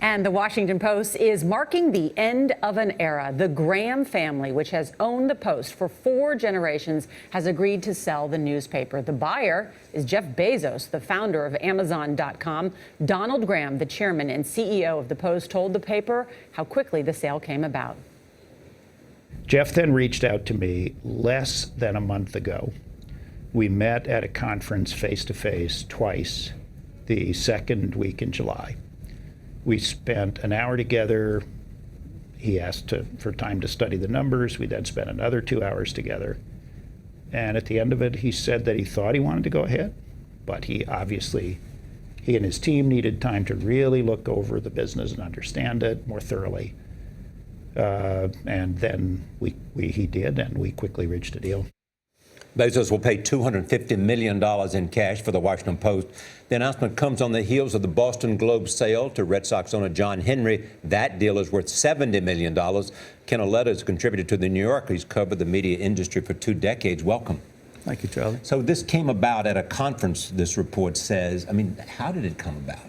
And the Washington Post is marking the end of an era. The Graham family, which has owned the Post for 4 generations, has agreed to sell the newspaper. The buyer is Jeff Bezos, the founder of Amazon.com. Donald Graham, the chairman and CEO of the Post, told the paper how quickly the sale came about. Jeff then reached out to me less than a month ago. We met at a conference face-to-face twice, the second week in July. We spent an hour together. He asked for time to study the numbers. We then spent another 2 hours together. And at the end of it, he said that he thought he wanted to go ahead, but he and his team needed time to really look over the business and understand it more thoroughly. And then he did, and we quickly reached a deal. Bezos will pay $250 million in cash for the Washington Post. The announcement comes on the heels of the Boston Globe sale to Red Sox owner John Henry. That deal is worth $70 million. Ken Auletta is a contributor to The New Yorker. He's covered the media industry for 2 decades. Welcome. Thank you, Charlie. So this came about at a conference, this report says. I mean, how did it come about?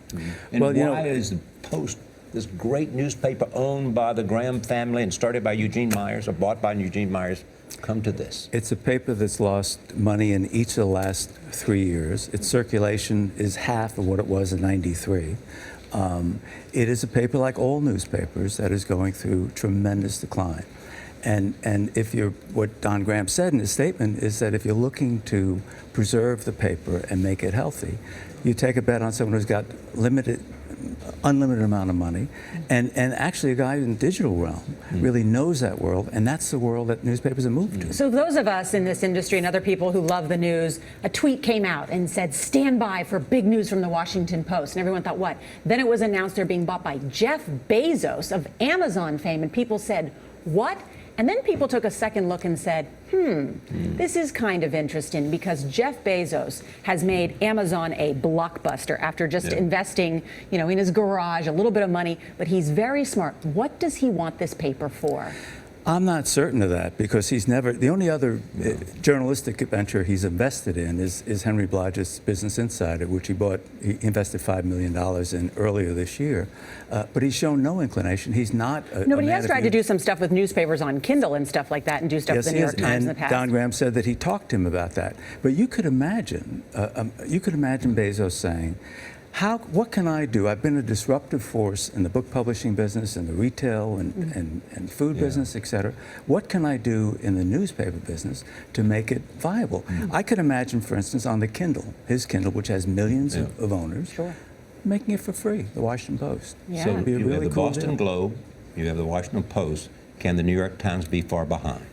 And well, why is the Post, this great newspaper owned by the Graham family and started by Eugene Myers, or bought by Eugene Myers, come to this? It's a paper that's lost money in each of the last 3 years. Its circulation is half of what it was in '93. It is a paper like all newspapers that is going through tremendous decline. And what Don Graham said in his statement is that if you're looking to preserve the paper and make it healthy, you take a bet on someone who's got unlimited amount of money, and actually a guy in the digital realm really knows that world, and that's the world that newspapers have moved to. So those of us in this industry and other people who love the news, a tweet came out and said, "Stand by for big news from the Washington Post." And everyone thought, what? Then it was announced they're being bought by Jeff Bezos of Amazon fame, and people said, what? And then people took a second look and said, this is kind of interesting, because Jeff Bezos has made Amazon a blockbuster after just investing, in his garage, a little bit of money, but he's very smart. What does he want this paper for? I'm not certain of that, because the only other journalistic venture he's invested in is Henry Blodgett's Business Insider, which he invested $5 million in earlier this year. But he's shown no inclination. He's not No, but he has tried to do some stuff with newspapers on Kindle and stuff like that, and do stuff with the New York Times in the past. Don Graham said that he talked to him about that. But you could imagine Bezos saying, what can I do? I've been a disruptive force in the book publishing business, in the retail and food business, et cetera. What can I do in the newspaper business to make it viable? I could imagine, for instance, on the Kindle, his Kindle, which has millions of owners, making it for free, the Washington Post. Yeah. So it'd be a really have the cool Boston Globe, you have the Washington Post. Can the New York Times be far behind?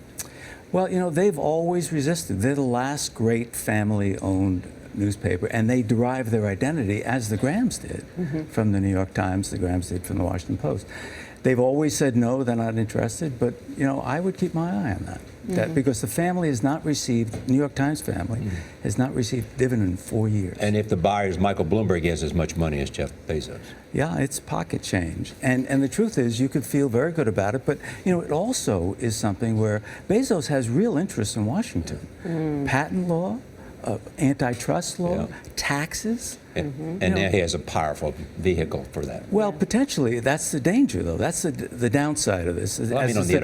Well, they've always resisted. They're the last great family-owned newspaper, and they derive their identity, as the Grahams did, from the New York Times, the Grahams did from the Washington Post. They've always said no, they're not interested, but I would keep my eye on that. Because the family has not received, New York Times family, has not received dividend in 4 years. And if the buyer is Michael Bloomberg, he has as much money as Jeff Bezos. Yeah, it's pocket change. And the truth is, you could feel very good about it, but it also is something where Bezos has real interest in Washington. Patent law, antitrust law, taxes. And now he has a powerful vehicle for that. Well, potentially, that's the danger, though. That's the downside of this. Well, I mean, on the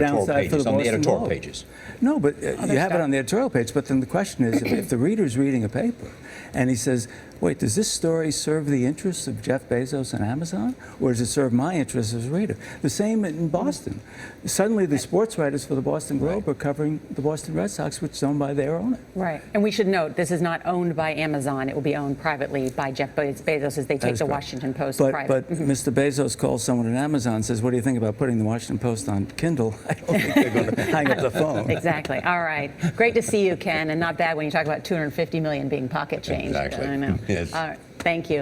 editorial pages. No, but you have it on the editorial page, but then the question is, if the reader's reading a paper and he says, wait, does this story serve the interests of Jeff Bezos and Amazon, or does it serve my interests as a reader? The same in Boston. Suddenly, the sports writers for the Boston Globe are covering the Boston Red Sox, which is owned by their owner. Right. And we should note, this is not owned by Amazon. It will be owned privately by Jeff Bezos as they take the Washington Post private. But Mr. Bezos calls someone at Amazon and says, what do you think about putting the Washington Post on Kindle? I don't think they're going to hang up the phone. Exactly. All right. Great to see you, Ken, and not bad when you talk about $250 million being pocket change. Exactly. I know. Yes. All right. Thank you.